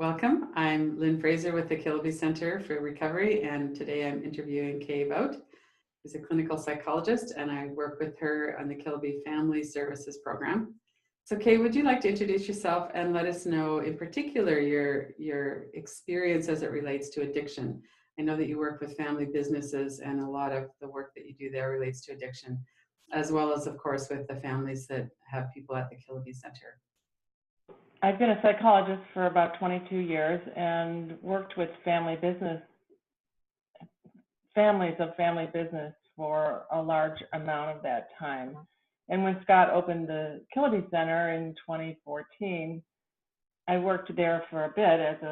Welcome. I'm Lynn Fraser with the Kilby Center for Recovery, and today I'm interviewing Kay Vogt, who's a clinical psychologist, and I work with her on the Kilby Family Services Program. So Kay, would you like to introduce yourself and let us know in particular your experience as it relates to addiction? I know that you work with family businesses and a lot of the work that you do there relates to addiction, as well as, of course, with the families that have people at the Kilby Center. I've been a psychologist for about 22 years and worked with families of family business for a large amount of that time. And when Scott opened the Kilby Center in 2014, I worked there for a bit as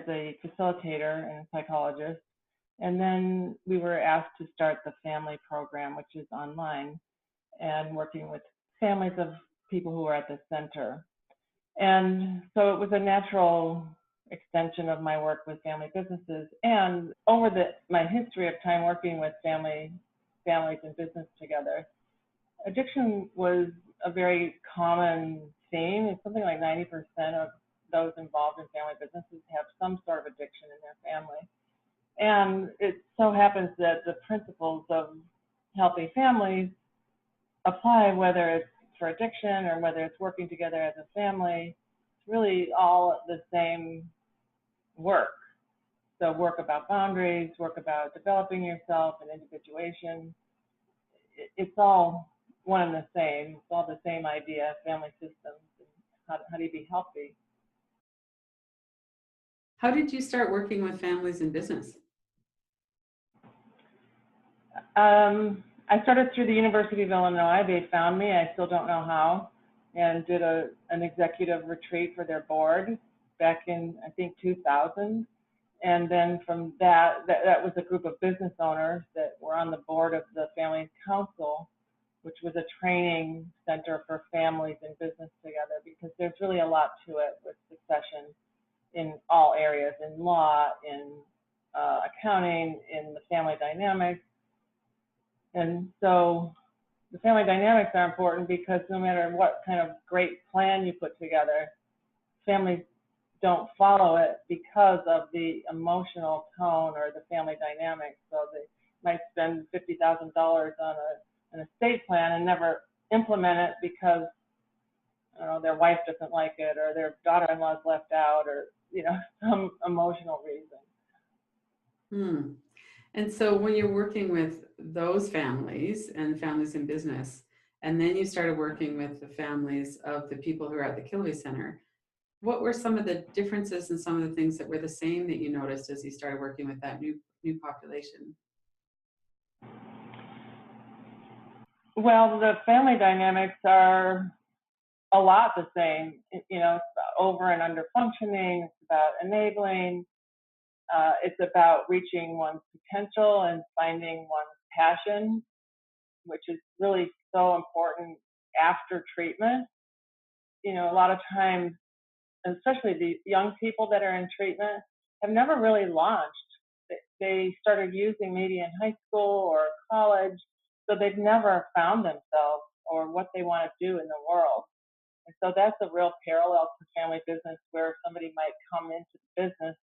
a facilitator and a psychologist. And then we were asked to start the family program, which is online, and working with families of people who are at the center. And so it was a natural extension of my work with family businesses. And over my history of time working with families and business together, addiction was a very common theme. It's something like 90% of those involved in family businesses have some sort of addiction in their family. And it so happens that the principles of healthy families apply, whether it's for addiction or whether it's working together as a family. It's really all the same work. So work about boundaries, work about developing yourself and individuation. It's all one and the same. It's all the same idea, family systems, and how do you be healthy. How did you start working with families in business? I started through the University of Illinois. They found me, I still don't know how, and did an executive retreat for their board back in, I think, 2000. And then from that was a group of business owners that were on the board of the Family Council, which was a training center for families in business together, because there's really a lot to it with succession in all areas, in law, in accounting, in the family dynamics. And so the family dynamics are important because no matter what kind of great plan you put together, families don't follow it because of the emotional tone or the family dynamics. So they might spend $50,000 on an estate plan and never implement it because, I don't know, their wife doesn't like it, or their daughter-in-law is left out, or some emotional reason. And so when you're working with those families and families in business, and then you started working with the families of the people who are at the Kilby Center, what were some of the differences and some of the things that were the same that you noticed as you started working with that new population? Well, the family dynamics are a lot the same. It's about over and under functioning. It's about enabling. It's about reaching one's potential and finding one's passion, which is really so important after treatment. A lot of times, especially the young people that are in treatment, have never really launched. They started using maybe in high school or college, so they've never found themselves or what they want to do in the world. And so that's a real parallel to family business, where somebody might come into the business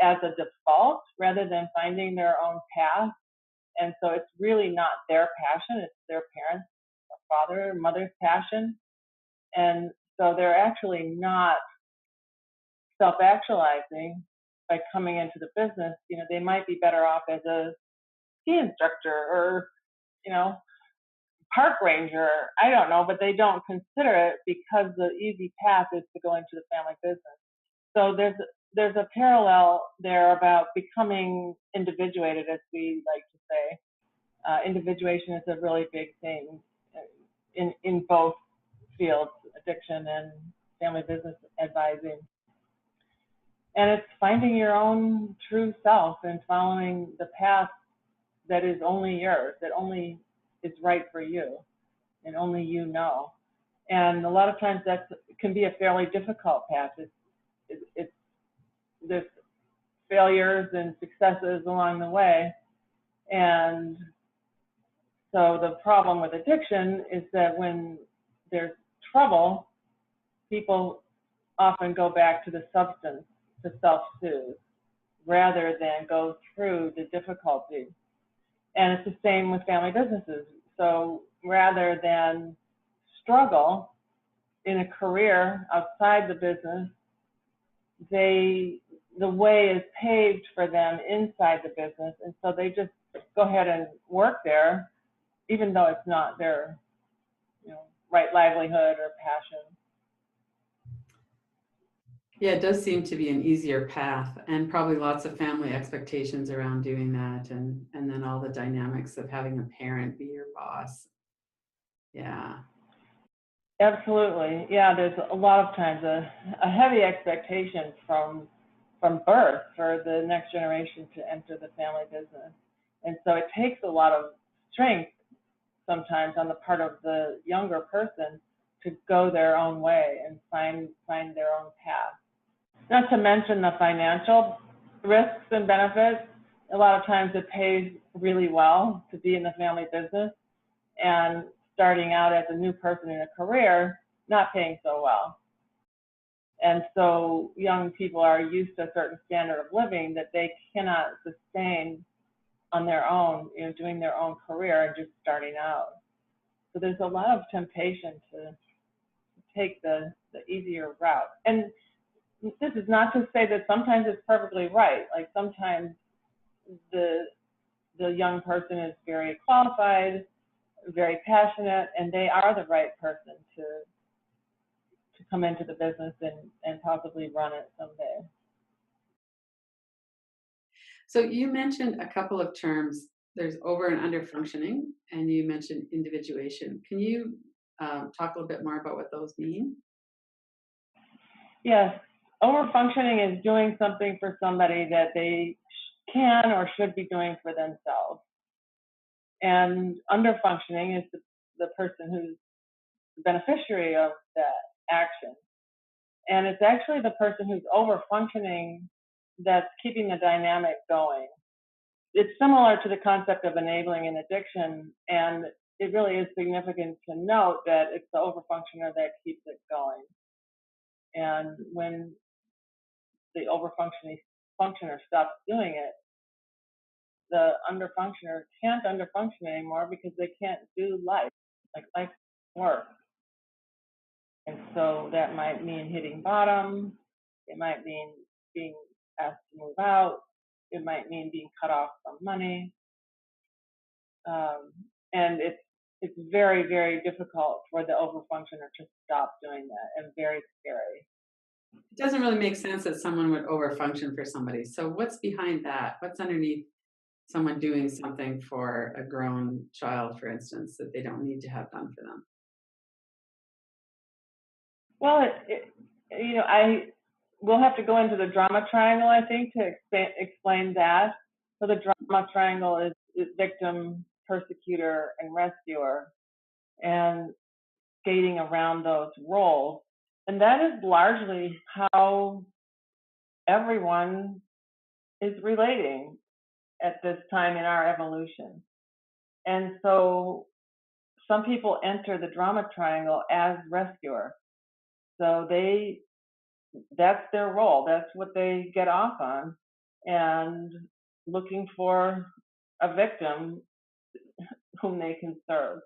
as a default rather than finding their own path. And so it's really not their passion, it's their parents' or father or mother's passion. And so they're actually not self-actualizing by coming into the business. They might be better off as a ski instructor or, park ranger, I don't know, but they don't consider it because the easy path is to go into the family business. So there's a parallel there about becoming individuated, as we like to say. Individuation is a really big thing in both fields, addiction and family business advising. And it's finding your own true self and following the path that is only yours, that only is right for you, and only you know. And a lot of times that can be a fairly difficult path. There's failures and successes along the way. And so the problem with addiction is that when there's trouble, people often go back to the substance. to self-soothe rather than go through the difficulty. And it's the same with family businesses. So rather than struggle in a career outside the business, the way is paved for them inside the business, and so they just go ahead and work there, even though it's not their, right livelihood or passion. Yeah, it does seem to be an easier path, and probably lots of family expectations around doing that, and then all the dynamics of having a parent be your boss. Yeah. Absolutely, yeah. There's a lot of times a heavy expectation from birth for the next generation to enter the family business, and so it takes a lot of strength sometimes on the part of the younger person to go their own way and find their own path. Not to mention the financial risks and benefits. A lot of times it pays really well to be in the family business, and starting out as a new person in a career, not paying so well. And so young people are used to a certain standard of living that they cannot sustain on their own, doing their own career and just starting out. So there's a lot of temptation to take the easier route. And this is not to say that sometimes it's perfectly right. Like sometimes the young person is very qualified, very passionate, and they are the right person to come into the business and possibly run it someday. So you mentioned a couple of terms. There's over and under functioning, and you mentioned individuation. Can you talk a little bit more about what those mean? Yes, over functioning is doing something for somebody that they can or should be doing for themselves. And under functioning is the person who's the beneficiary of that action. And it's actually the person who's over functioning that's keeping the dynamic going. It's similar to the concept of enabling an addiction, and it really is significant to note that it's the overfunctioner that keeps it going. And when the overfunctioner stops doing it, the underfunctioner can't underfunction anymore because they can't do life, like life work. And so that might mean hitting bottom. It might mean being asked to move out. It might mean being cut off from money. And it's very, very difficult for the overfunctioner to stop doing that, and very scary. It doesn't really make sense that someone would overfunction for somebody. So what's behind that? What's underneath someone doing something for a grown child, for instance, that they don't need to have done for them? Well, I will have to go into the drama triangle, I think, to explain that. So the drama triangle is victim, persecutor, and rescuer, and skating around those roles. And that is largely how everyone is relating at this time in our evolution. And so some people enter the drama triangle as rescuer. So that's their role. That's what they get off on, and looking for a victim whom they can serve.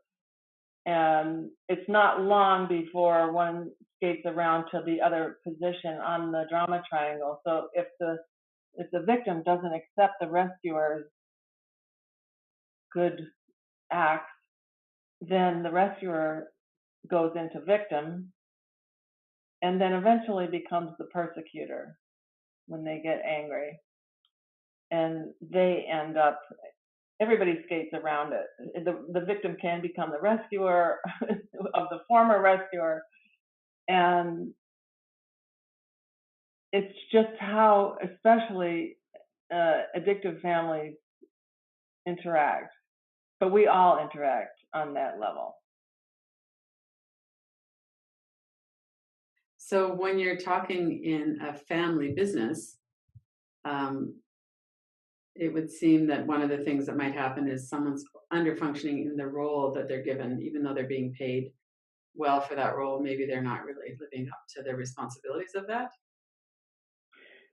And it's not long before one skates around to the other position on the drama triangle. So if the victim doesn't accept the rescuer's good acts, then the rescuer goes into victim and then eventually becomes the persecutor when they get angry. And they end up, everybody skates around it. The victim can become the rescuer of the former rescuer. And it's just how, especially addictive families interact. But we all interact on that level. So when you're talking in a family business, it would seem that one of the things that might happen is someone's underfunctioning in the role that they're given, even though they're being paid well for that role. Maybe they're not really living up to their responsibilities of that.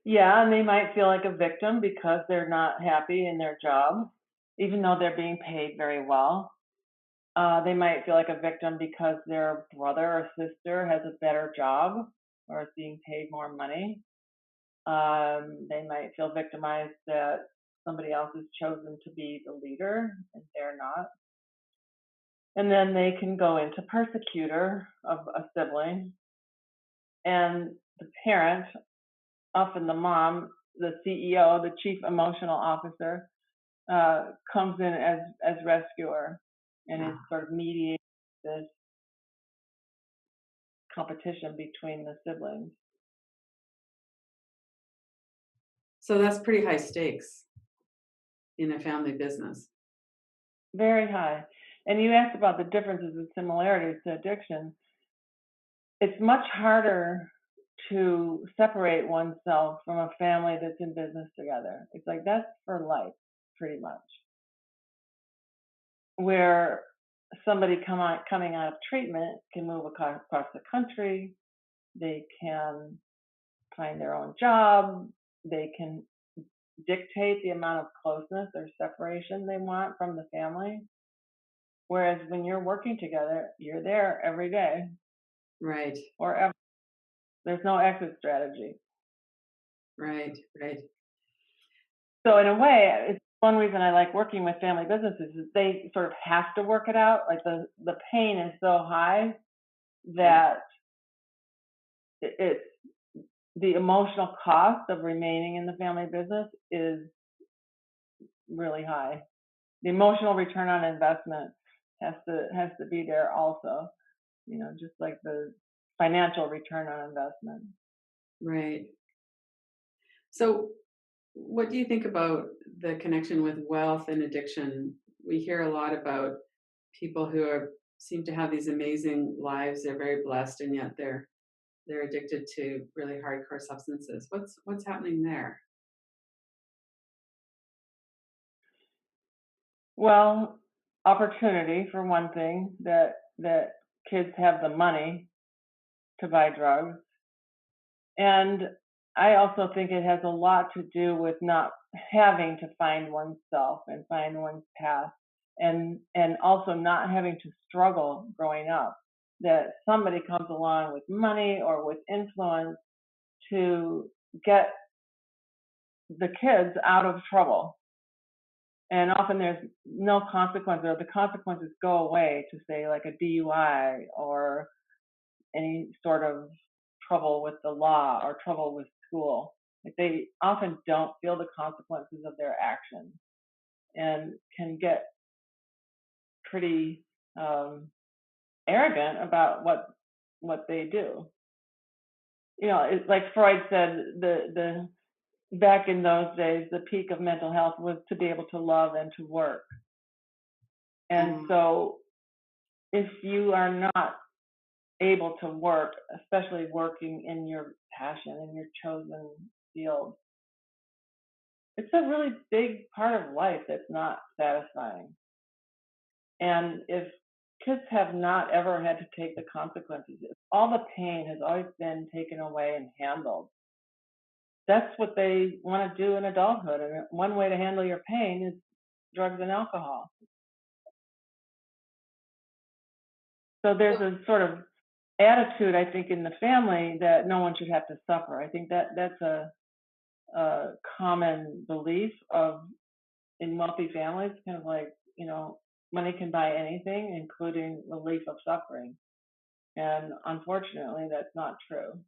Yeah, and they might feel like a victim because they're not happy in their job, even though they're being paid very well. They might feel like a victim because their brother or sister has a better job or is being paid more money. They might feel victimized that somebody else has chosen to be the leader and they're not. And then they can go into persecutor of a sibling. And the parent, often the mom, the CEO, the chief emotional officer, comes in as rescuer and is Yeah. sort of mediating this competition between the siblings. So that's pretty high stakes in a family business. Very high. And you asked about the differences and similarities to addiction. It's much harder to separate oneself from a family that's in business together. It's like that's for life, pretty much. Where somebody coming out of treatment can move across the country, they can find their own job, they can dictate the amount of closeness or separation they want from the family. Whereas when you're working together, you're there every day Right, or ever. There's no exit strategy. right, right. So in a way, it's one reason I like working with family businesses is they sort of have to work it out. Like the pain is so high Yeah, that it's the emotional cost of remaining in the family business is really high. The emotional return on investment has to be there also, just like the financial return on investment. right. So what do you think about the connection with wealth and addiction? We hear a lot about people who seem to have these amazing lives. They're very blessed, and yet they're addicted to really hardcore substances. What's happening there? Well, opportunity for one thing, that kids have the money to buy drugs. And I also think it has a lot to do with not having to find oneself and find one's path, and also not having to struggle growing up. That somebody comes along with money or with influence to get the kids out of trouble. And often there's no consequence, or the consequences go away to, say, like a DUI or any sort of trouble with the law or trouble with school. Like they often don't feel the consequences of their actions and can get pretty arrogant about what they do. It's like Freud said, the back in those days, the peak of mental health was to be able to love and to work. And Mm, so if you are not able to work, especially working in your passion, in your chosen field, it's a really big part of life that's not satisfying. And if kids have not ever had to take the consequences, if all the pain has always been taken away and handled, that's what they want to do in adulthood. And one way to handle your pain is drugs and alcohol. So there's a sort of attitude, I think, in the family that no one should have to suffer. I think that's a common belief of in wealthy families, kind of like, money can buy anything, including relief of suffering. And unfortunately, that's not true.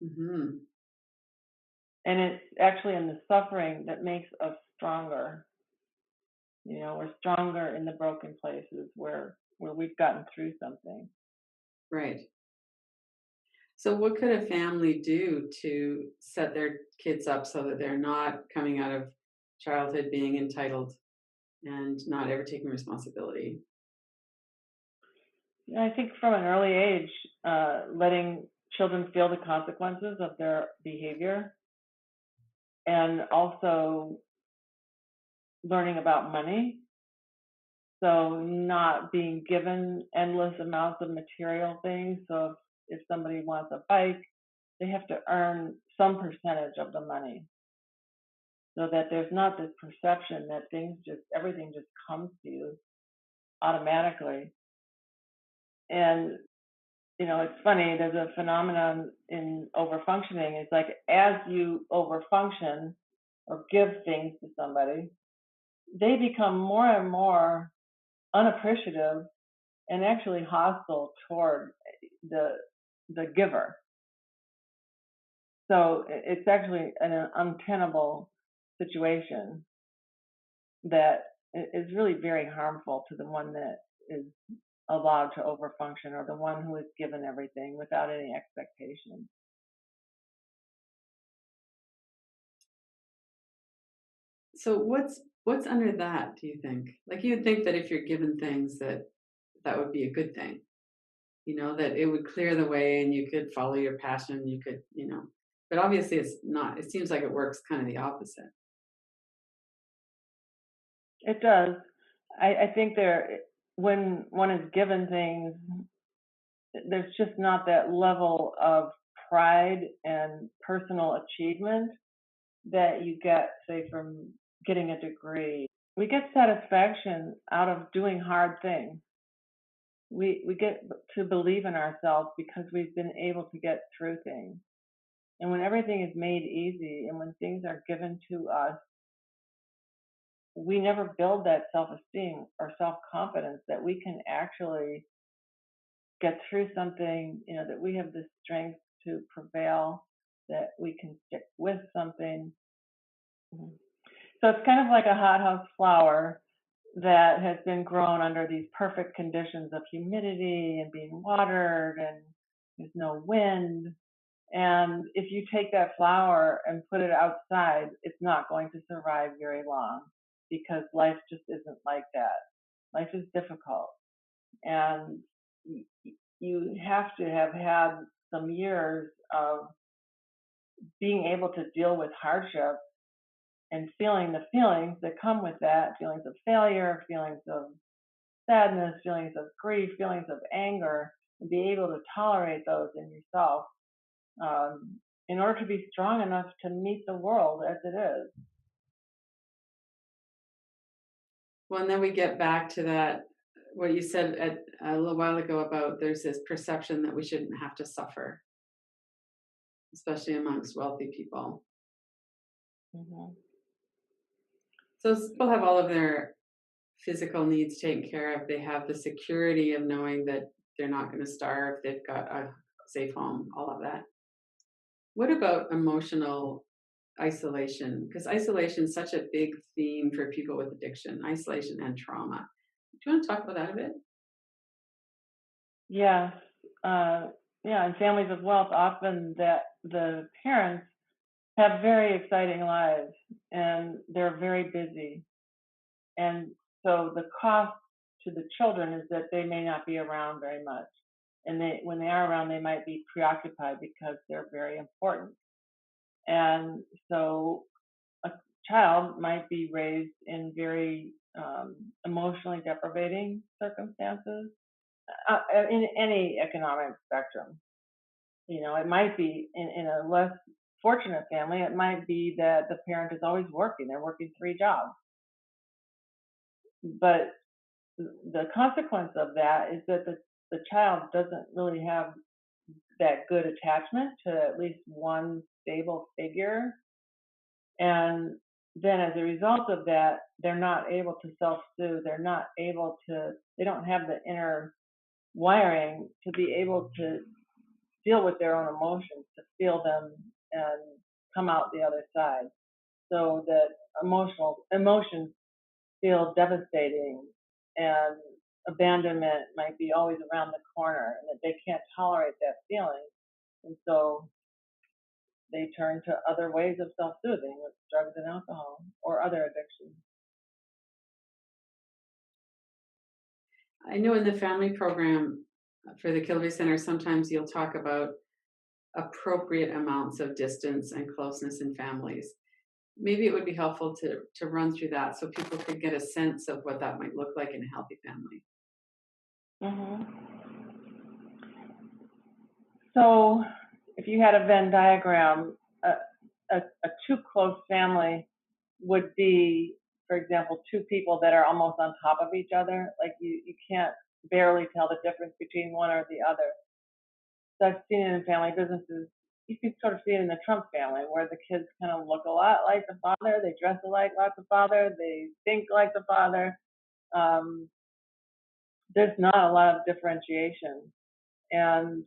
mm-hmm. And it's actually in the suffering that makes us stronger. We're stronger in the broken places where we've gotten through something. Right. So what could a family do to set their kids up so that they're not coming out of childhood being entitled and not ever taking responsibility? I think from an early age, letting children feel the consequences of their behavior, and also learning about money. So not being given endless amounts of material things. So if somebody wants a bike, they have to earn some percentage of the money, so that there's not this perception that everything just comes to you automatically. And it's funny, there's a phenomenon in overfunctioning. It's like as you overfunction or give things to somebody, they become more and more unappreciative and actually hostile toward the giver. So it's actually an untenable situation that is really very harmful to the one that is allowed to overfunction, or the one who is given everything without any expectation. So what's under that, do you think? Like, you'd think that if you're given things, that would be a good thing, that it would clear the way and you could follow your passion, you could, but obviously it's not. It seems like it works kind of the opposite. It does. I think when one is given things, there's just not that level of pride and personal achievement that you get, say, from getting a degree. We get satisfaction out of doing hard things. We get to believe in ourselves because we've been able to get through things. And when everything is made easy and when things are given to us, we never build that self-esteem or self-confidence that we can actually get through something, that we have the strength to prevail, that we can stick with something. So it's kind of like a hothouse flower that has been grown under these perfect conditions of humidity and being watered, and there's no wind. And if you take that flower and put it outside, it's not going to survive very long, because life just isn't like that. Life is difficult. And you have to have had some years of being able to deal with hardship and feeling the feelings that come with that, feelings of failure, feelings of sadness, feelings of grief, feelings of anger, and be able to tolerate those in yourself, in order to be strong enough to meet the world as it is. Well, and then we get back to that, what you said a little while ago about there's this perception that we shouldn't have to suffer, especially amongst wealthy people. Mm-hmm. So people have all of their physical needs taken care of. They have the security of knowing that they're not going to starve. They've got a safe home, all of that. What about emotional isolation? Because isolation is such a big theme for people with addiction, isolation and trauma. Do you want to talk about that a bit? Yes. In families of wealth, often that the parents have very exciting lives and they're very busy. And so the cost to the children is that they may not be around very much. And when they are around, they might be preoccupied because they're very important. And so a child might be raised in very emotionally deprivating circumstances in any economic spectrum. It might be in a less fortunate family, it might be that the parent is always working. They're working 3 jobs. But the consequence of that is that the child doesn't really have that good attachment to at least one stable figure. And then as a result of that, they're not able to self-soothe. They don't have the inner wiring to be able to deal with their own emotions, to feel them and come out the other side. So that emotions feel devastating, and abandonment might be always around the corner, and that they can't tolerate that feeling. And so they turn to other ways of self-soothing, with drugs and alcohol or other addictions. I know in the family program for the Kilby Center, sometimes you'll talk about appropriate amounts of distance and closeness in families. Maybe it would be helpful to run through that so people could get a sense of what that might look like in a healthy family. Mm-hmm. So if you had a Venn diagram, a too close family would be, for example, two people that are almost on top of each other. Like you can't barely tell the difference between one or the other. So I've seen it in family businesses. You can sort of see it in the Trump family, where the kids kind of look a lot like the father, they dress alike like the father, they think like the father. Um, there's not a lot of differentiation, and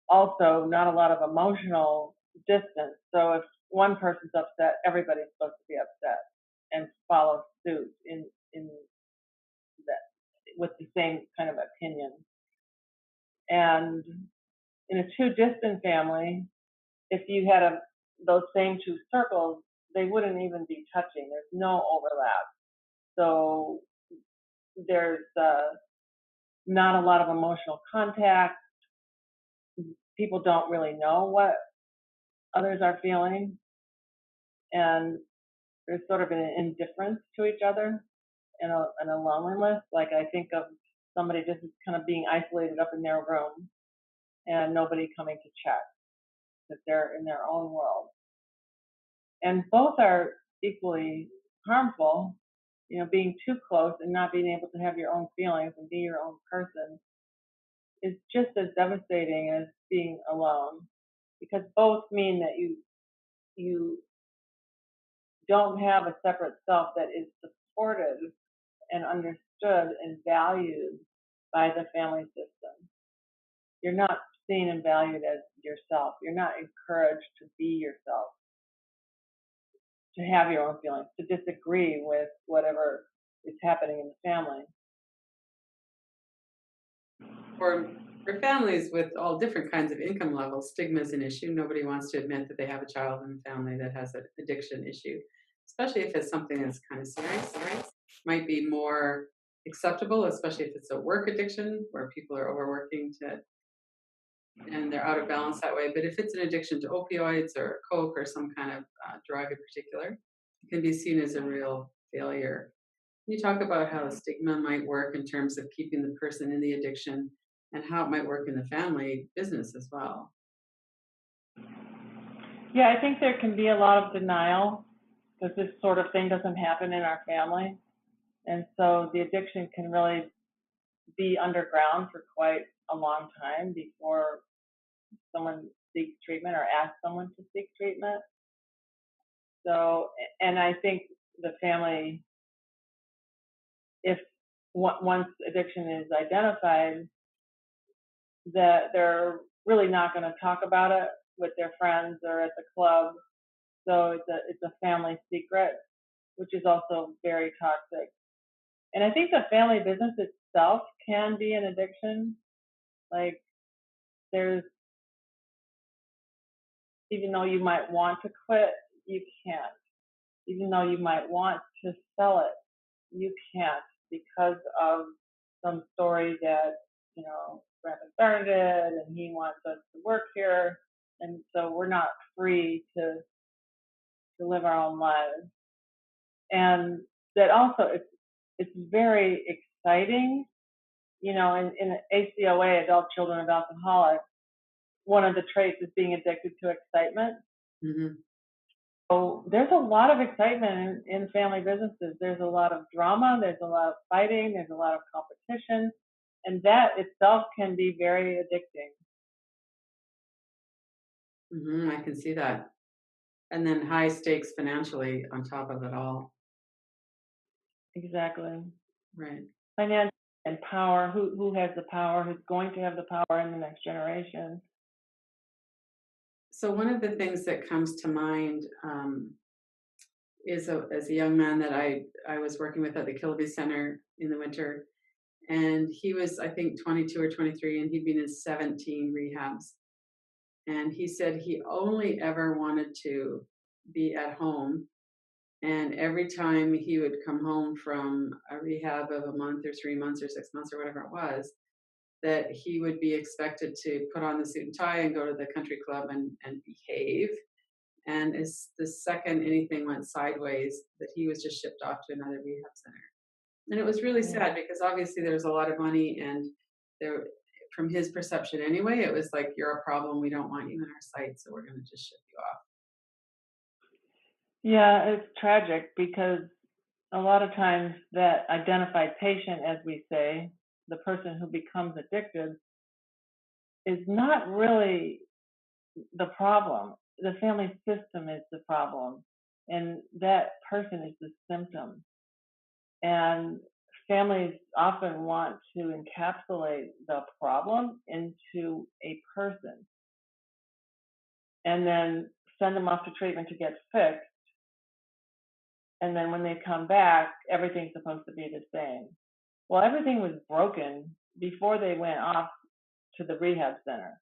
also not a lot of emotional distance. So if one person's upset, everybody's supposed to be upset and follow suit in that with the same kind of opinion. And in a too distant family, if you had those same two circles, they wouldn't even be touching. There's no overlap. So there's not a lot of emotional contact. People don't really know what others are feeling, and there's sort of an indifference to each other and a loneliness. Like I think of somebody just kind of being isolated up in their room and nobody coming to check, that they're in their own world. And both are equally harmful. You know, being too close and not being able to have your own feelings and be your own person is just as devastating as being alone, because both mean that you don't have a separate self that is supported and understood and valued by the family system. You're not seen and valued as yourself. You're not encouraged to be yourself, to have your own feelings, to disagree with whatever is happening in the family. For families with all different kinds of income levels, stigma is an issue. Nobody wants to admit that they have a child in the family that has an addiction issue, especially if it's something that's kind of serious, right? Might be more acceptable, especially if it's a work addiction where people are overworking and they're out of balance that way. But if it's an addiction to opioids or coke or some kind of drug in particular, it can be seen as a real failure. Can you talk about how the stigma might work in terms of keeping the person in the addiction and how it might work in the family business as well? Yeah, I think there can be a lot of denial because this sort of thing doesn't happen in our family. And so the addiction can really be underground for quite a long time before someone seeks treatment or asks someone to seek treatment. So, and I think the family, if once addiction is identified, that they're really not going to talk about it with their friends or at the club. So it's a family secret, which is also very toxic. And I think the family business itself can be an addiction. Like there's, even though you might want to quit, you can't. Even though you might want to sell it, you can't, because of some story that, Brandon started and he wants us to work here. And so we're not free to live our own lives. And that also, it's very exciting. In ACOA, Adult Children of Alcoholics, one of the traits is being addicted to excitement. Mm-hmm. So there's a lot of excitement in family businesses. There's a lot of drama, there's a lot of fighting, there's a lot of competition, and that itself can be very addicting. Mm-hmm. I can see that. And then high stakes financially on top of it all. Exactly. Right. Financial and power. Who has the power? Who's going to have the power in the next generation? So one of the things that comes to mind is as a young man that I was working with at the Kilby Center in the winter, and he was, I think, 22 or 23, and he'd been in 17 rehabs. And he said he only ever wanted to be at home. And every time he would come home from a rehab of a month or 3 months or 6 months or whatever it was, that he would be expected to put on the suit and tie and go to the country club and behave. And as the second anything went sideways, that he was just shipped off to another rehab center. And it was really sad because obviously there was a lot of money and there from his perception anyway, it was like, you're a problem. We don't want you in our site, so we're going to just ship you off. Yeah, it's tragic because a lot of times that identified patient, as we say, the person who becomes addicted, is not really the problem. The family system is the problem, and that person is the symptom. And families often want to encapsulate the problem into a person and then send them off to treatment to get fixed. And then when they come back, everything's supposed to be the same. Well, everything was broken before they went off to the rehab center.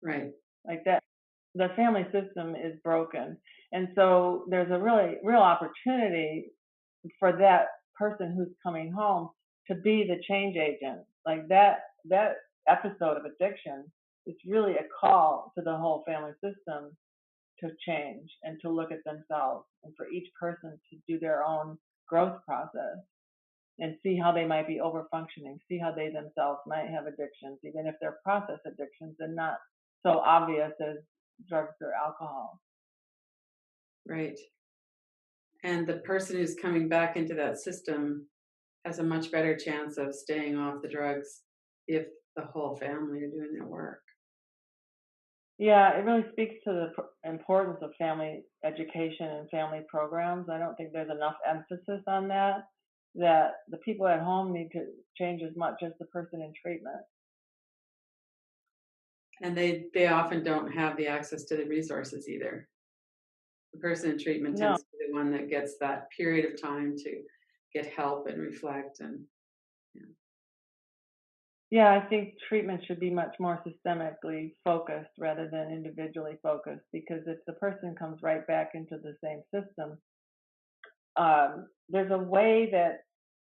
Right. Like that, the family system is broken. And so there's a really real opportunity for that person who's coming home to be the change agent. Like that episode of addiction is really a call to the whole family system to change and to look at themselves, and for each person to do their own growth process and see how they might be over functioning, see how they themselves might have addictions, even if they're process addictions and not so obvious as drugs or alcohol. Right. And the person who's coming back into that system has a much better chance of staying off the drugs if the whole family are doing their work. Yeah, it really speaks to the importance of family education and family programs. I don't think there's enough emphasis on that, that the people at home need to change as much as the person in treatment. And they often don't have the access to the resources either. The person in treatment No, tends to be the one that gets that period of time to get help and reflect and yeah, I think treatment should be much more systemically focused rather than individually focused, because if the person comes right back into the same system, there's a way that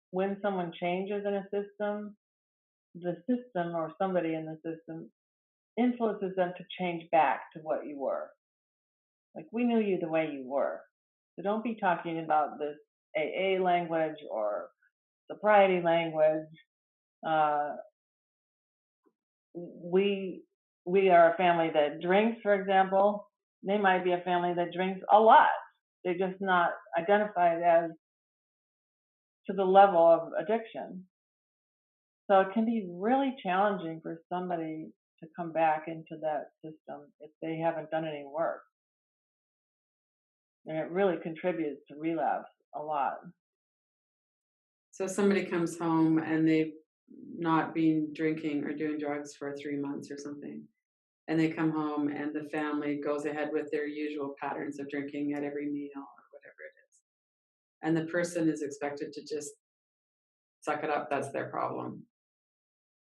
when someone changes in a system, the system or somebody in the system influences them to change back to what you were. Like, we knew you the way you were. So don't be talking about this AA language or sobriety language. Uh, we are a family that drinks, for example. They might be a family that drinks a lot. They're just not identified as to the level of addiction. So it can be really challenging for somebody to come back into that system if they haven't done any work. And it really contributes to relapse a lot. so somebody comes home and they've not been drinking or doing drugs for 3 months or something, and they come home and the family goes ahead with their usual patterns of drinking at every meal or whatever it is. And the person is expected to just suck it up. That's their problem.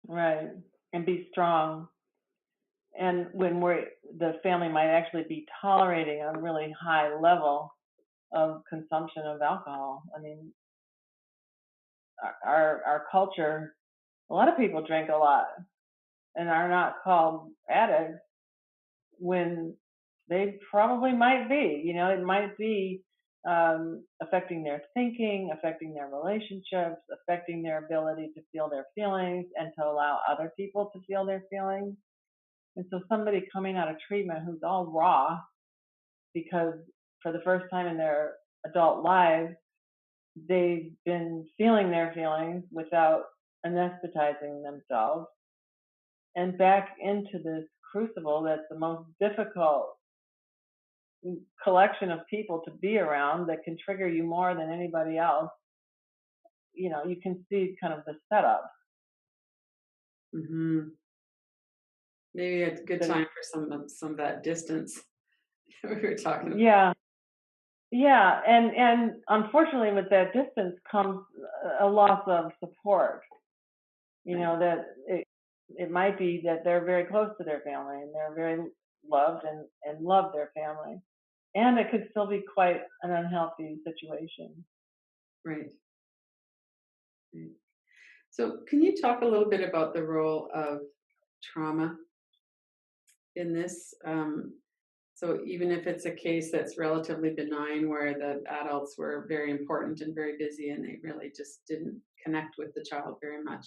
Right. And be strong. And when the family might actually be tolerating a really high level of consumption of alcohol. I mean, our culture, a lot of people drink a lot and are not called addicts when they probably might be. You know, it might be affecting their thinking, affecting their relationships, affecting their ability to feel their feelings and to allow other people to feel their feelings. And so somebody coming out of treatment who's all raw because for the first time in their adult lives, they've been feeling their feelings without anesthetizing themselves, and back into this crucible that's the most difficult collection of people to be around, that can trigger you more than anybody else. You know, you can see kind of the setup. Hmm. Maybe it's a good That time for some of that distance we were talking about. yeah, yeah, and unfortunately, with that distance comes a loss of support. You know, that it might be that they're very close to their family and they're very loved and love their family, and it could still be quite an unhealthy situation. Right. Right. So, can you talk a little bit about the role of trauma in this? So, even if it's a case that's relatively benign, where the adults were very important and very busy, and they really just didn't connect with the child very much,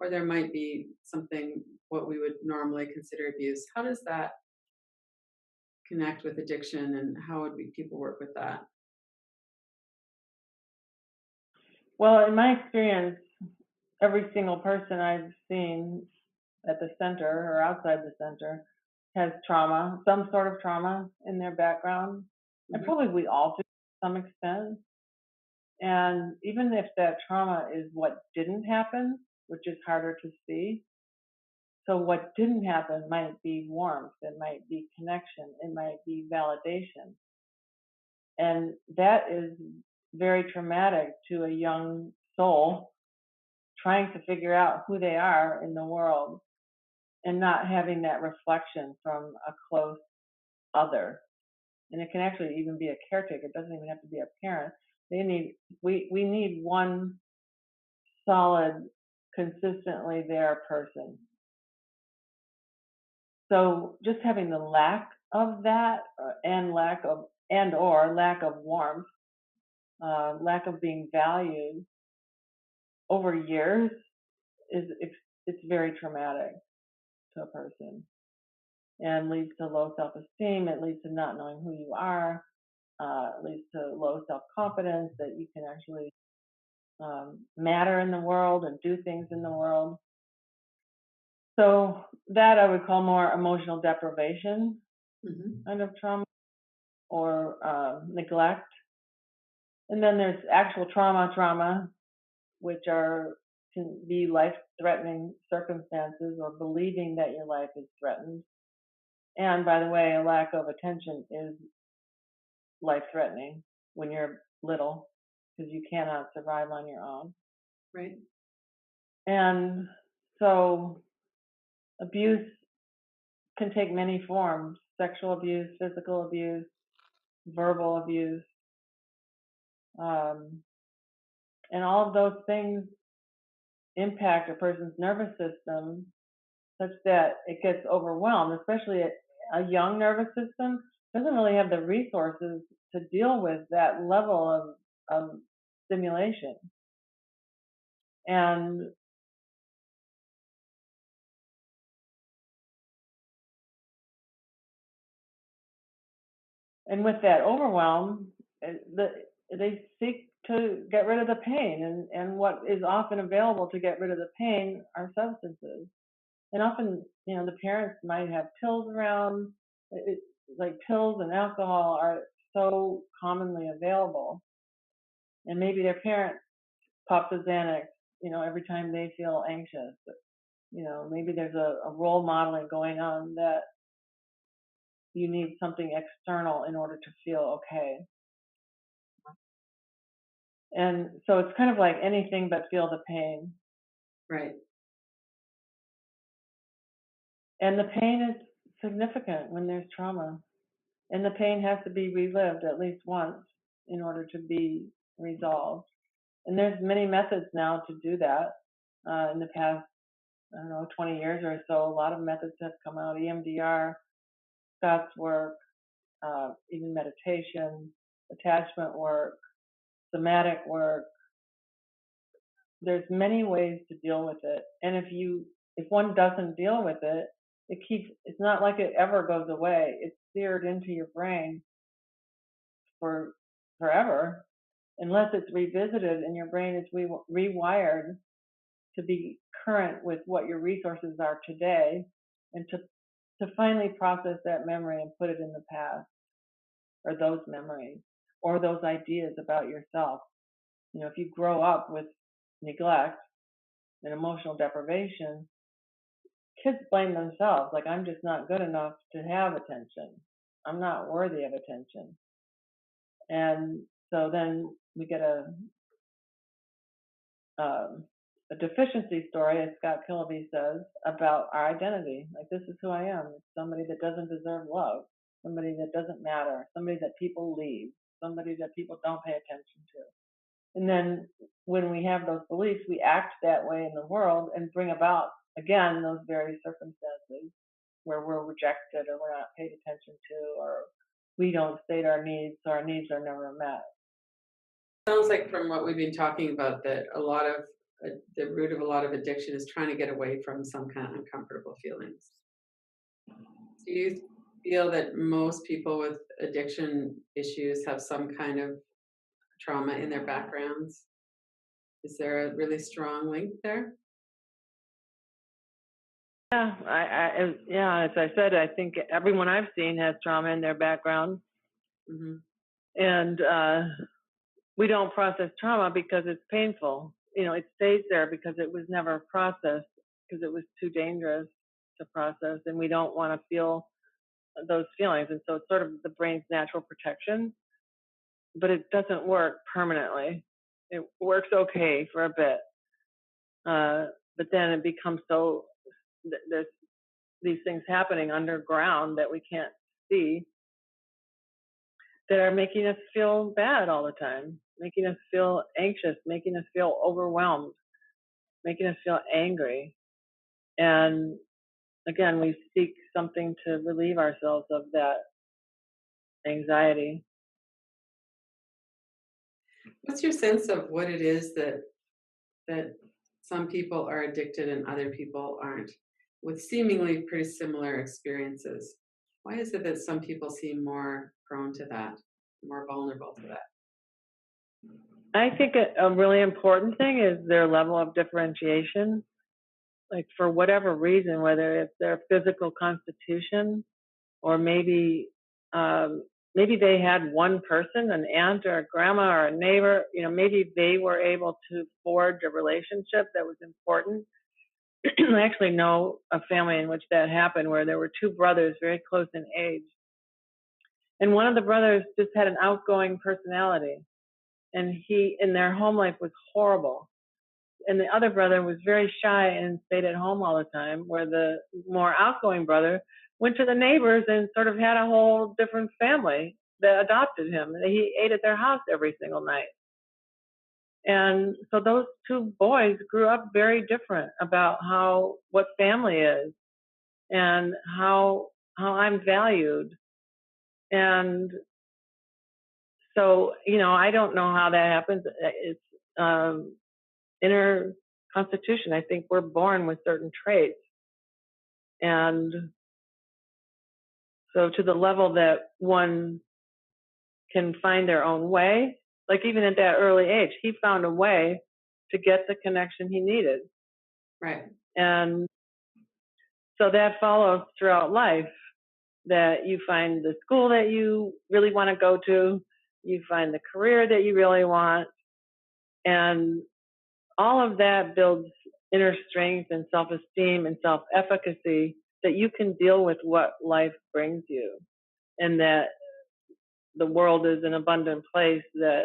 or there might be something what we would normally consider abuse. How does that connect with addiction, and how would people work with that? Well, in my experience, every single person I've seen at the center or outside the center has trauma, some sort of trauma in their background. And Mhm. probably we all do to some extent. And even if that trauma is what didn't happen, which is harder to see, so what didn't happen might be warmth, it might be connection, it might be validation. And that is very traumatic to a young soul trying to figure out who they are in the world and not having that reflection from a close other. And it can actually even be a caretaker. It doesn't even have to be a parent. We need one solid, consistently there person. So just having the lack of that and lack of warmth, lack of being valued over years it's very traumatic to a person and leads to low self-esteem. It leads to not knowing who you are. It leads to low self-confidence that you can actually matter in the world and do things in the world. So that I would call more emotional deprivation Mhm. kind of trauma or neglect. And then there's actual trauma, which can be life-threatening circumstances or believing that your life is threatened. And by the way, a lack of attention is life-threatening when you're little because you cannot survive on your own. Right. And so abuse can take many forms: sexual abuse, physical abuse, verbal abuse, um, and all of those things impact a person's nervous system such that it gets overwhelmed, especially a young nervous system doesn't really have the resources to deal with that level of stimulation. And with that overwhelm, they seek to get rid of the pain, and what is often available to get rid of the pain are substances. And often, the parents might have pills around. Like pills and alcohol are so commonly available, and maybe their parent pops a Xanax, every time they feel anxious. Maybe there's a role modeling going on that you need something external in order to feel okay. And so it's kind of like anything but feel the pain. Right. And the pain is significant when there's trauma. And the pain has to be relived at least once in order to be resolved. And there's many methods now to do that. In the past, I don't know, 20 years or so, a lot of methods have come out: EMDR, Scott's work, even meditation, attachment work, somatic work. There's many ways to deal with it. And if one doesn't deal with it, it's not like it ever goes away. It's seared into your brain for forever, unless it's revisited and your brain is rewired to be current with what your resources are today, and to finally process that memory and put it in the past, or those memories, or those ideas about yourself. If you grow up with neglect and emotional deprivation, kids blame themselves, like, I'm just not good enough to have attention. I'm not worthy of attention. And so then we get a deficiency story, as Scott Kilby says, about our identity. Like, this is who I am. It's somebody that doesn't deserve love, somebody that doesn't matter, somebody that people leave, somebody that people don't pay attention to. And then when we have those beliefs, we act that way in the world and bring about, again, those very circumstances where we're rejected or we're not paid attention to, or we don't state our needs, so our needs are never met. Sounds like from what we've been talking about that a lot of the root of a lot of addiction is trying to get away from some kind of uncomfortable feelings. Do you feel that most people with addiction issues have some kind of trauma in their backgrounds? Is there a really strong link there? Yeah, yeah, as I said, I think everyone I've seen has trauma in their background, Hmm. and we don't process trauma because it's painful. It stays there because it was never processed, because it was too dangerous to process, and we don't want to feel those feelings. And so it's sort of the brain's natural protection, but it doesn't work permanently. It works okay for a bit, but then it becomes so there's these things happening underground that we can't see that are making us feel bad all the time, making us feel anxious, making us feel overwhelmed, making us feel angry. And again, we seek something to relieve ourselves of that anxiety. What's your sense of what it is that some people are addicted and other people aren't, with seemingly pretty similar experiences? Why is it that some people seem more prone to that, more vulnerable to that? I think a really important thing is their level of differentiation. Like, for whatever reason, whether it's their physical constitution, or maybe they had one person, an aunt or a grandma or a neighbor, maybe they were able to forge a relationship that was important. I actually know a family in which that happened, where there were two brothers very close in age, and one of the brothers just had an outgoing personality, and their home life was horrible. And the other brother was very shy and stayed at home all the time, where the more outgoing brother went to the neighbors and sort of had a whole different family that adopted him. He ate at their house every single night. And so those two boys grew up very different about what family is, and how I'm valued. And so, I don't know how that happens. It's inner constitution. I think we're born with certain traits. And so, to the level that one can find their own way, like even at that early age, he found a way to get the connection he needed. Right. And so that follows throughout life, that you find the school that you really want to go to, you find the career that you really want, and all of that builds inner strength and self-esteem and self-efficacy, that you can deal with what life brings you, and that the world is an abundant place, that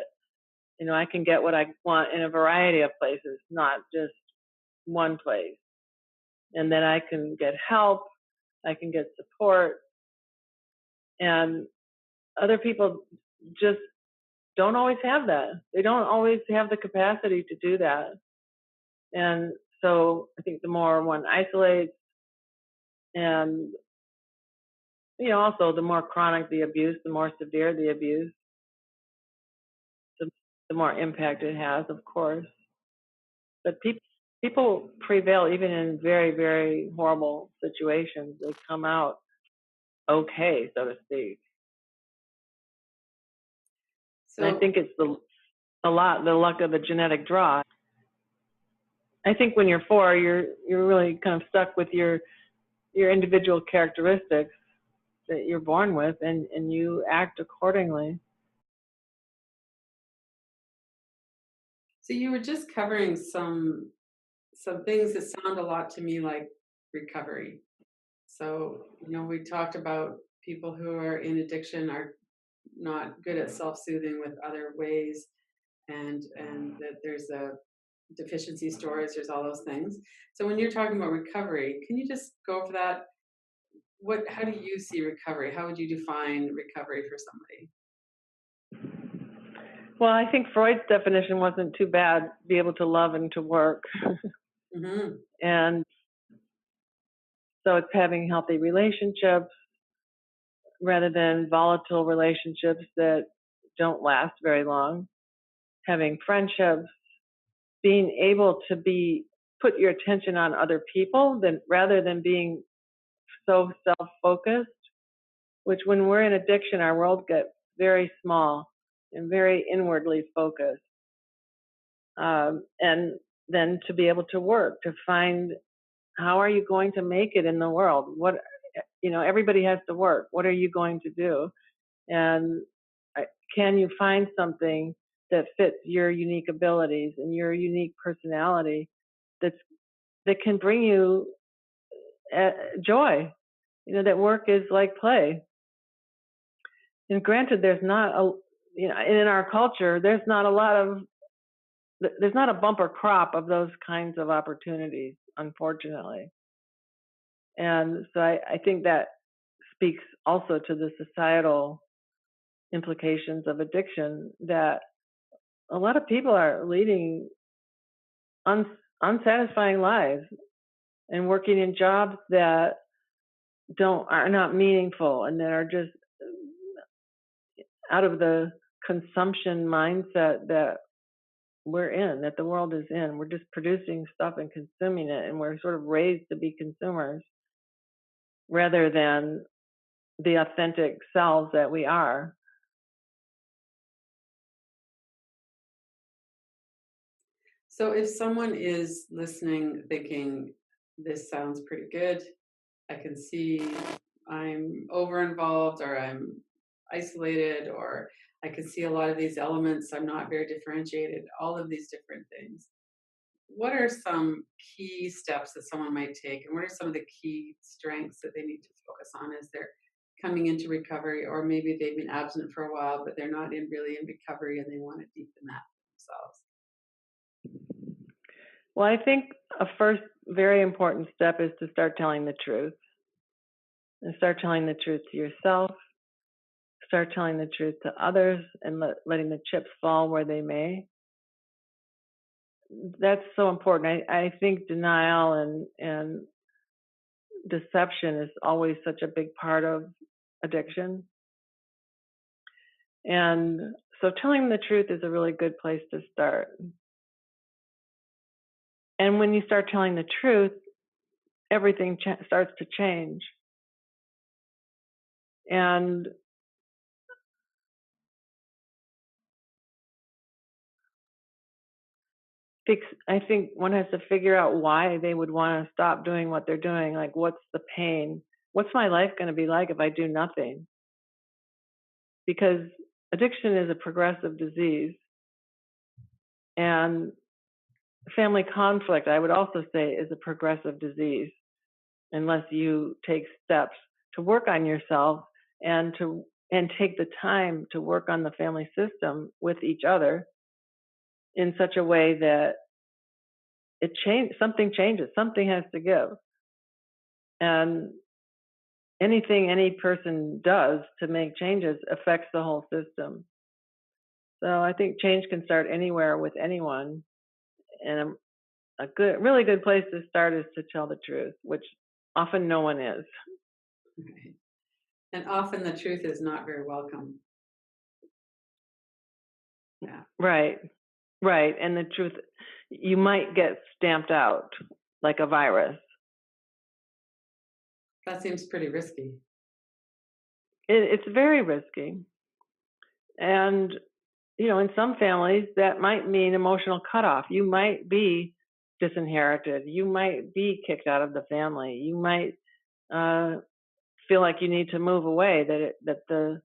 I can get what I want in a variety of places, not just one place, and that I can get help, I can get support, and other people just don't always have that. They don't always have the capacity to do that. And so I think the more one isolates, and also the more chronic the abuse, the more severe the abuse, the more impact it has, of course. But people prevail even in very, very horrible situations. They come out okay, so to speak. And I think it's the luck of the genetic draw. I think when you're 4, you're really kind of stuck with your individual characteristics that you're born with, and you act accordingly. So you were just covering some things that sound a lot to me like recovery. So, we talked about people who are in addiction are not good at self-soothing with other ways, and that there's a deficiency storage, there's all those things. So when you're talking about recovery, can you just go over that? How do you see recovery? How would you define recovery for somebody? Well, I think Freud's definition wasn't too bad: be able to love and to work. Mm-hmm. And so it's having healthy relationships rather than volatile relationships that don't last very long. Having friendships, being able to put your attention on other people rather than being so self-focused, which when we're in addiction, our world gets very small and very inwardly focused. And then to be able to work, to find how are you going to make it in the world? Everybody has to work. What are you going to do? And can you find something that fits your unique abilities and your unique personality that can bring you joy? That work is like play. And granted, there's not in our culture, there's not a bumper crop of those kinds of opportunities, unfortunately. And so I think that speaks also to the societal implications of addiction, that a lot of people are leading unsatisfying lives and working in jobs that are not meaningful and that are just out of the consumption mindset that we're in, that the world is in. We're just producing stuff and consuming it, and we're sort of raised to be consumers rather than the authentic selves that we are. So if someone is listening thinking, this sounds pretty good, I can see I'm over involved or I'm isolated, or I can see a lot of these elements, I'm not very differentiated, all of these different things. What are some key steps that someone might take, and what are some of the key strengths that they need to focus on as they're coming into recovery, or maybe they've been absent for a while but they're not really in recovery and they want to deepen that themselves? Well, I think a first very important step is to start telling the truth. And start telling the truth to yourself, start telling the truth to others, and letting the chips fall where they may. That's so important. I think denial and deception is always such a big part of addiction. And so telling the truth is a really good place to start. And when you start telling the truth, everything starts to change. And I think one has to figure out why they would want to stop doing what they're doing. Like, what's the pain? What's my life going to be like if I do nothing? Because addiction is a progressive disease. And family conflict, I would also say, is a progressive disease unless you take steps to work on yourself and take the time to work on the family system with each other in such a way that something changes, something has to give. And anything any person does to make changes affects the whole system. So I think change can start anywhere with anyone. And really good place to start is to tell the truth, which often no one is. Right. And often the truth is not very welcome. Yeah. Right. And the truth, you might get stamped out like a virus. That seems pretty risky. It's very risky. And, in some families, that might mean emotional cutoff. You might be disinherited. You might be kicked out of the family. You might feel like you need to move away, that the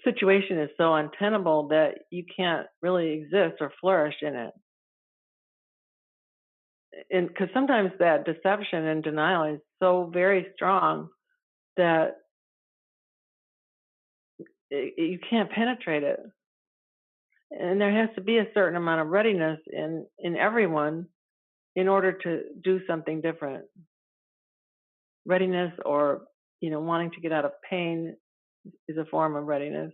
situation is so untenable that you can't really exist or flourish in it. And because sometimes that deception and denial is so very strong that you can't penetrate it. And there has to be a certain amount of readiness in everyone in order to do something different. Readiness, or wanting to get out of pain, is a form of readiness.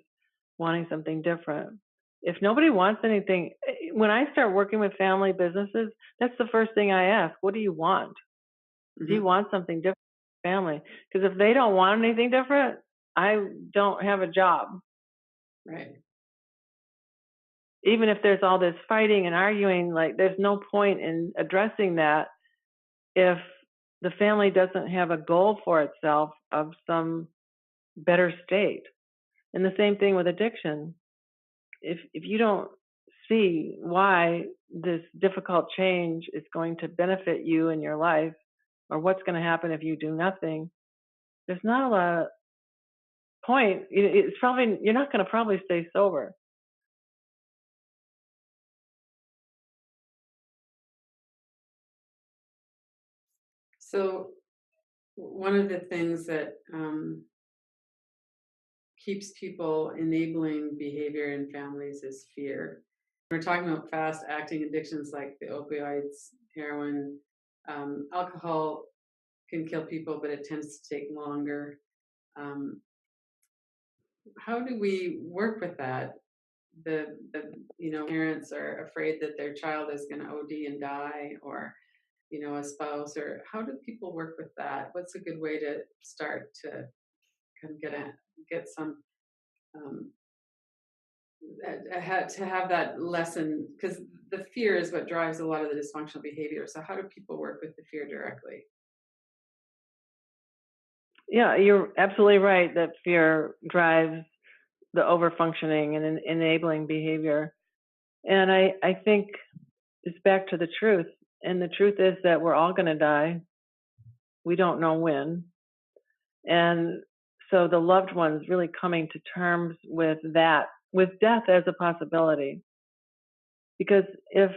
Wanting something different. If nobody wants anything, when I start working with family businesses, that's the first thing I ask. What do you want? Mm-hmm. Do you want something different in your family? Because if they don't want anything different, I don't have a job. Right. even if there's all this fighting and arguing, like there's no point in addressing that if the family doesn't have a goal for itself of some better state. And the same thing with addiction. If you don't see why this difficult change is going to benefit you in your life, or what's going to happen if you do nothing, there's not a lot of point. It's probably you're not going to probably stay sober. So one of the things that keeps people enabling behavior in families is fear. We're talking about fast acting addictions like the opioids, heroin, alcohol can kill people, but it tends to take longer. Um, how do we work with that? The parents are afraid that their child is going to OD and die, or a spouse, or how do people work with that? What's a good way to start to kind of get some um, to have that lesson, because the fear is what drives a lot of the dysfunctional behavior. So how do people work with the fear directly? Yeah, you're absolutely right that fear drives the overfunctioning and enabling behavior. And I think it's back to the truth. And the truth is that we're all going to die. We don't know when. And so the loved ones really coming to terms with that, with death as a possibility. Because if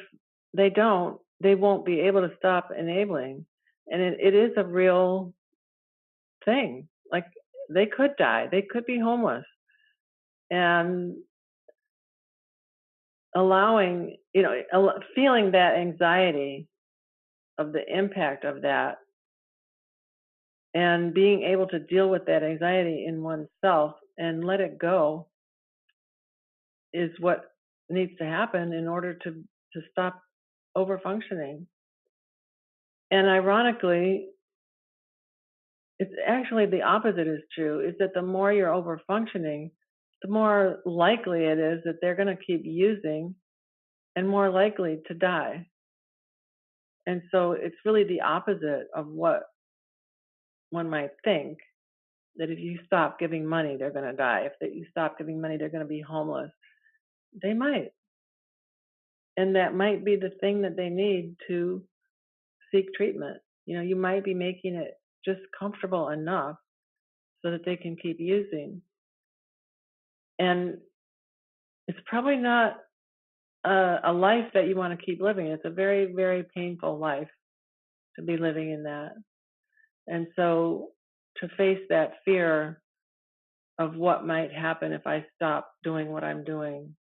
they don't, they won't be able to stop enabling. And it is a real thing. Like they could die, they could be homeless. And allowing, feeling that anxiety of the impact of that and being able to deal with that anxiety in oneself and let it go is what needs to happen in order to stop overfunctioning. And ironically, it's actually the opposite is true, is that the more you're overfunctioning, the more likely it is that they're going to keep using and more likely to die. And so it's really the opposite of what one might think, that if you stop giving money, they're going to die. If you stop giving money, they're going to be homeless. They might. And that might be the thing that they need to seek treatment. You might be making it just comfortable enough so that they can keep using. And it's probably not a life that you want to keep living. It's a very, very painful life to be living in that. And so to face that fear of what might happen if I stop doing what I'm doing,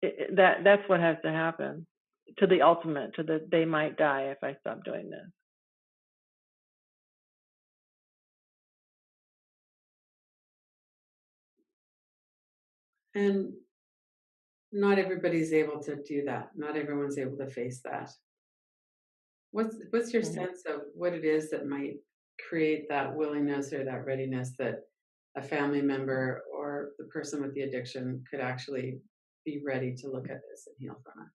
that's what has to happen to the ultimate, to the they might die if I stop doing this. And not everybody's able to do that. Not everyone's able to face that. What's your Mhm. sense of what it is that might create that willingness or that readiness that a family member or the person with the addiction could actually be ready to look at this and heal from it?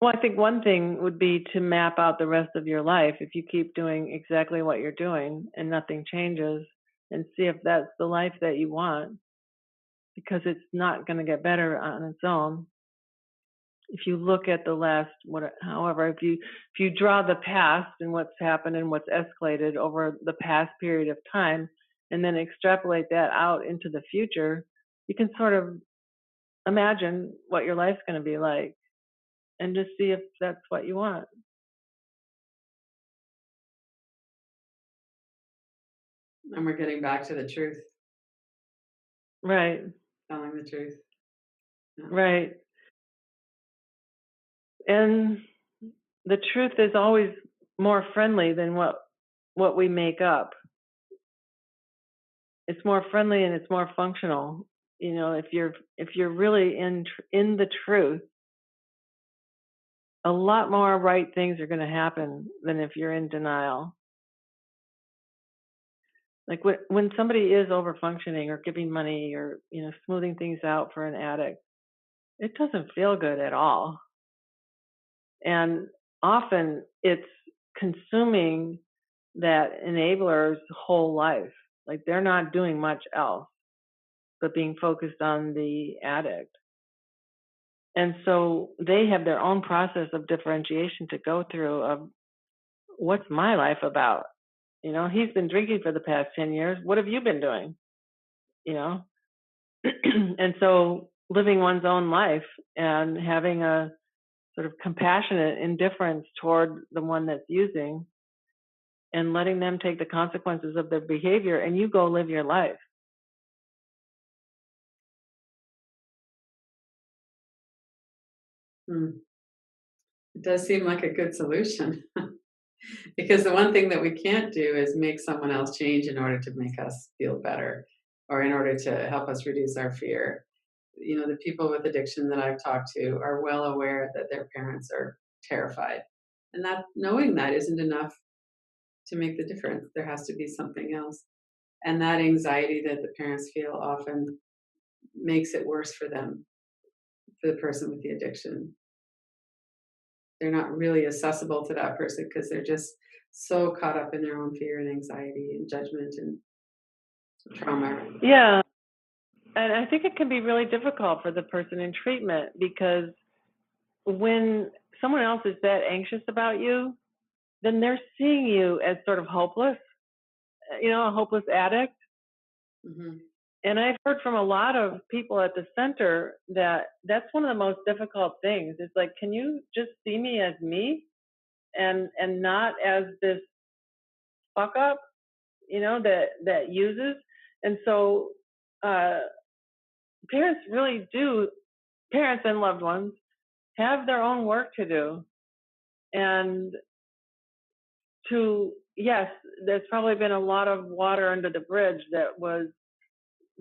Well, I think one thing would be to map out the rest of your life if you keep doing exactly what you're doing and nothing changes, and see if that's the life that you want, because it's not going to get better on its own. If you look at the last, however, if you draw the past and what's happened and what's escalated over the past period of time, and then extrapolate that out into the future, you can sort of imagine what your life's going to be like, and just see if that's what you want. And we're getting back to the truth, Right, telling the truth. Yeah. right. And the truth is always more friendly than what we make up. It's more friendly and it's more functional. If you're really in the truth, a lot more right things are going to happen than if you're in denial. Like when somebody is over functioning or giving money or smoothing things out for an addict, it doesn't feel good at all. And often it's consuming that enabler's whole life. Like they're not doing much else but being focused on the addict. And so they have their own process of differentiation to go through of what's my life about? He's been drinking for the past 10 years. What have you been doing? You know? And so living one's own life and having a sort of compassionate indifference toward the one that's using and letting them take the consequences of their behavior and you go live your life. Hmm. It does seem like a good solution. Because the one thing that we can't do is make someone else change in order to make us feel better or in order to help us reduce our fear. The people with addiction that I've talked to are well aware that their parents are terrified. And that knowing that isn't enough to make the difference. There has to be something else. And that anxiety that the parents feel often makes it worse for them, for the person with the addiction. They're not really accessible to that person because they're just so caught up in their own fear and anxiety and judgment and trauma. Yeah. And I think it can be really difficult for the person in treatment because when someone else is that anxious about you, then they're seeing you as sort of hopeless, a hopeless addict. Hmm. And I've heard from a lot of people at the center that that's one of the most difficult things. It's like, can you just see me as me and not as this fuck up, that uses. And so uh, parents and loved ones have their own work to do. And yes, there's probably been a lot of water under the bridge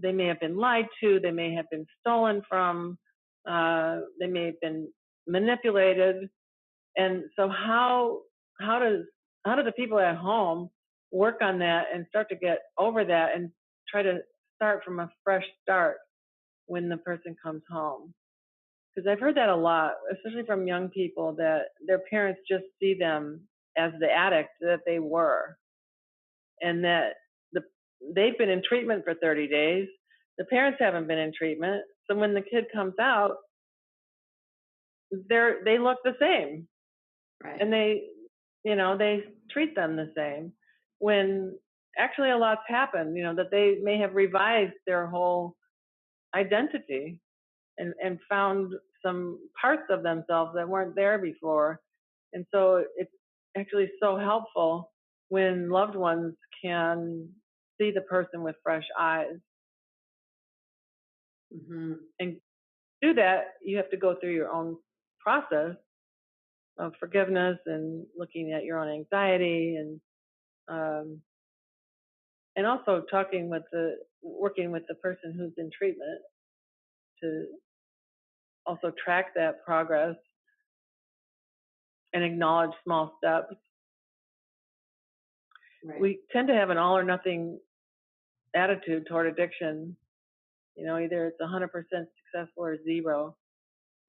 they may have been lied to, they may have been stolen from, they may have been manipulated. And so how do the people at home work on that and start to get over that and try to start from a fresh start when the person comes home? Because I've heard that a lot, especially from young people, that their parents just see them as the addict that they were, and that they've been in treatment for 30 days. The parents haven't been in treatment, so when the kid comes out, they look the same, Right. and they treat them the same. When actually a lot's happened, that they may have revised their whole identity and found some parts of themselves that weren't there before. And so it's actually so helpful when loved ones can see the person with fresh eyes. Hmm. And do that, you have to go through your own process of forgiveness and looking at your own anxiety um, and also working with the person who's in treatment to also track that progress and acknowledge small steps. Right. We tend to have an all or nothing attitude toward addiction. Either it's 100% successful or zero,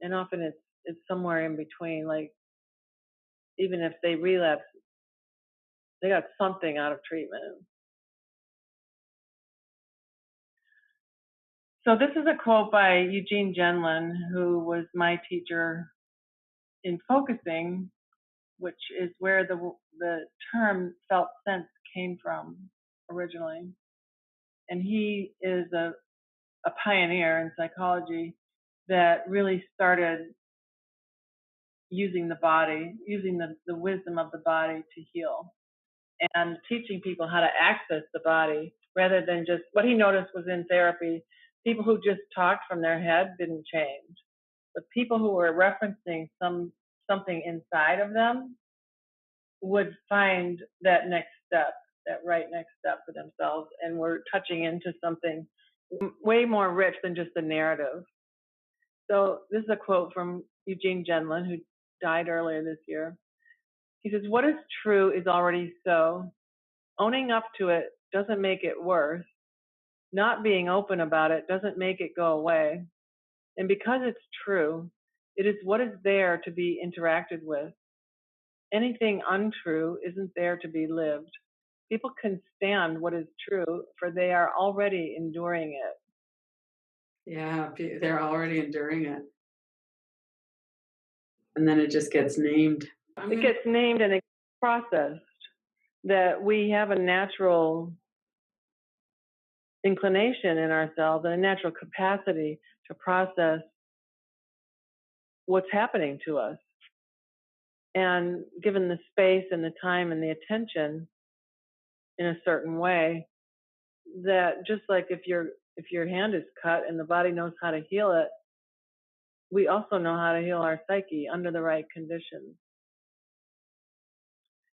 and often it's somewhere in between. Like even if they relapse, they got something out of treatment. So this is a quote by Eugene Genlin, who was my teacher in focusing, which is where the term felt sense came from originally. And he is a pioneer in psychology that really started using the body, using the wisdom of the body to heal, and teaching people how to access the body rather than just what he noticed was in therapy. People who just talked from their head didn't change, but people who were referencing something inside of them would find that next step, that right next step for themselves, and were touching into something way more rich than just the narrative. So this is a quote from Eugene Genlin, who died earlier this year. He says, "What is true is already so. Owning up to it doesn't make it worse. Not being open about it doesn't make it go away. And because it's true, it is what is there to be interacted with. Anything untrue isn't there to be lived. People can stand what is true, for they are already enduring it. Yeah, they're already enduring it. And then it just gets named. It gets named and it's processed. That we have a natural inclination in ourselves and a natural capacity to process what's happening to us. And given the space and the time and the attention in a certain way, that just like if your hand is cut and the body knows how to heal it, we also know how to heal our psyche under the right conditions.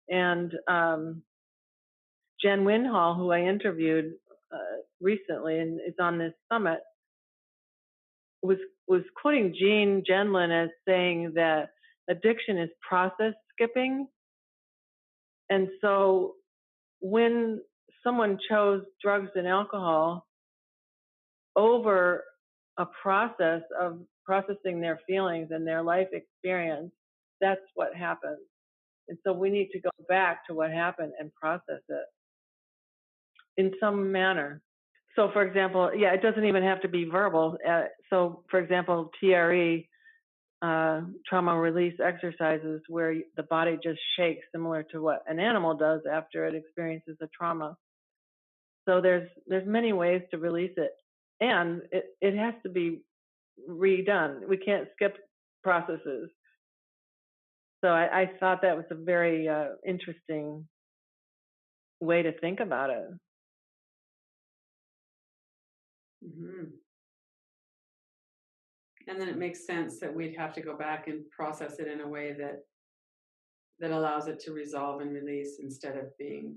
And Jen Winhall, who I interviewed recently and is on this summit, was quoting Jean Genlin as saying that addiction is process skipping. And so when someone chose drugs and alcohol over a process of processing their feelings and their life experience, that's what happens. And so we need to go back to what happened and process it in some manner. So for example, it doesn't even have to be verbal. So for example, TRE, trauma release exercises, where the body just shakes, similar to what an animal does after it experiences a trauma. So there's many ways to release it, and it has to be redone. We can't skip processes. So I thought that was a very interesting way to think about it. Mm-hmm. And then it makes sense that we'd have to go back and process it in a way that allows it to resolve and release instead of being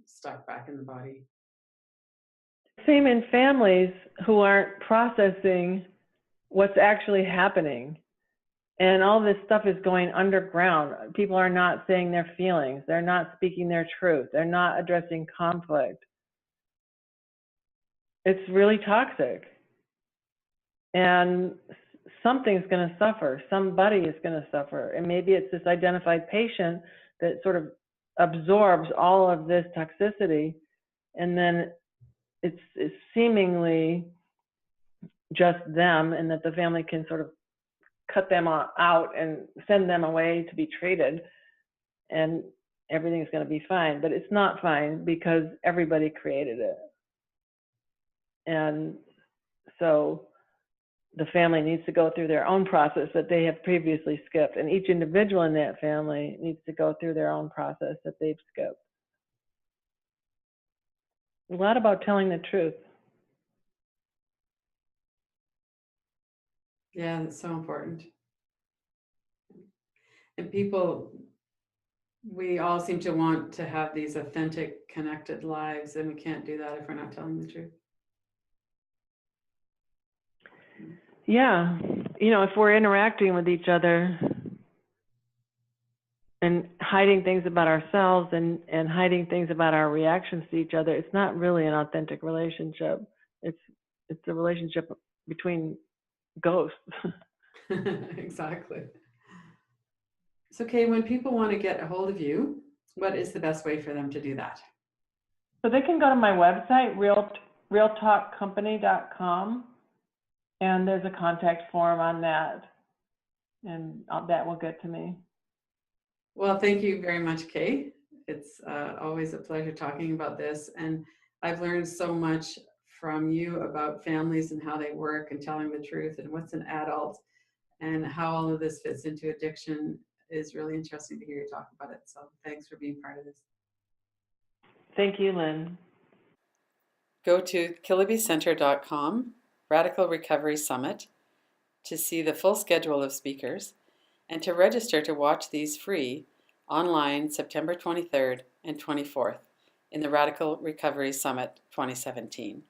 stuck back in the body. Same in families who aren't processing what's actually happening. And all this stuff is going underground. People are not saying their feelings. They're not speaking their truth. They're not addressing conflict. It's really toxic. And something's going to suffer. Somebody is going to suffer. And maybe it's this identified patient that sort of absorbs all of this toxicity, and then it's seemingly just them, and that the family can sort of cut them out and send them away to be treated, and everything's going to be fine. But it's not fine, because everybody created it. And so the family needs to go through their own process that they have previously skipped, and each individual in that family needs to go through their own process that they've skipped. A lot about telling the truth. Yeah, that's so important. And people, we all seem to want to have these authentic, connected lives, and we can't do that if we're not telling the truth. Yeah, if we're interacting with each other and hiding things about ourselves and hiding things about our reactions to each other, it's not really an authentic relationship. It's a relationship between ghosts. Exactly. So, Kay, when people want to get a hold of you, what is the best way for them to do that? So they can go to my website, realtalkcompany.com, and there's a contact form on that, and that will get to me. Well, thank you very much, Kay. It's always a pleasure talking about this, and I've learned so much from you about families and how they work and telling the truth and what's an adult and how all of this fits into addiction. Is really interesting to hear you talk about it. So thanks for being part of this. Thank you, Lynn. Go to KillibyCenter.com, Radical Recovery Summit, to see the full schedule of speakers and to register to watch these free online September 23rd and 24th in the Radical Recovery Summit 2017.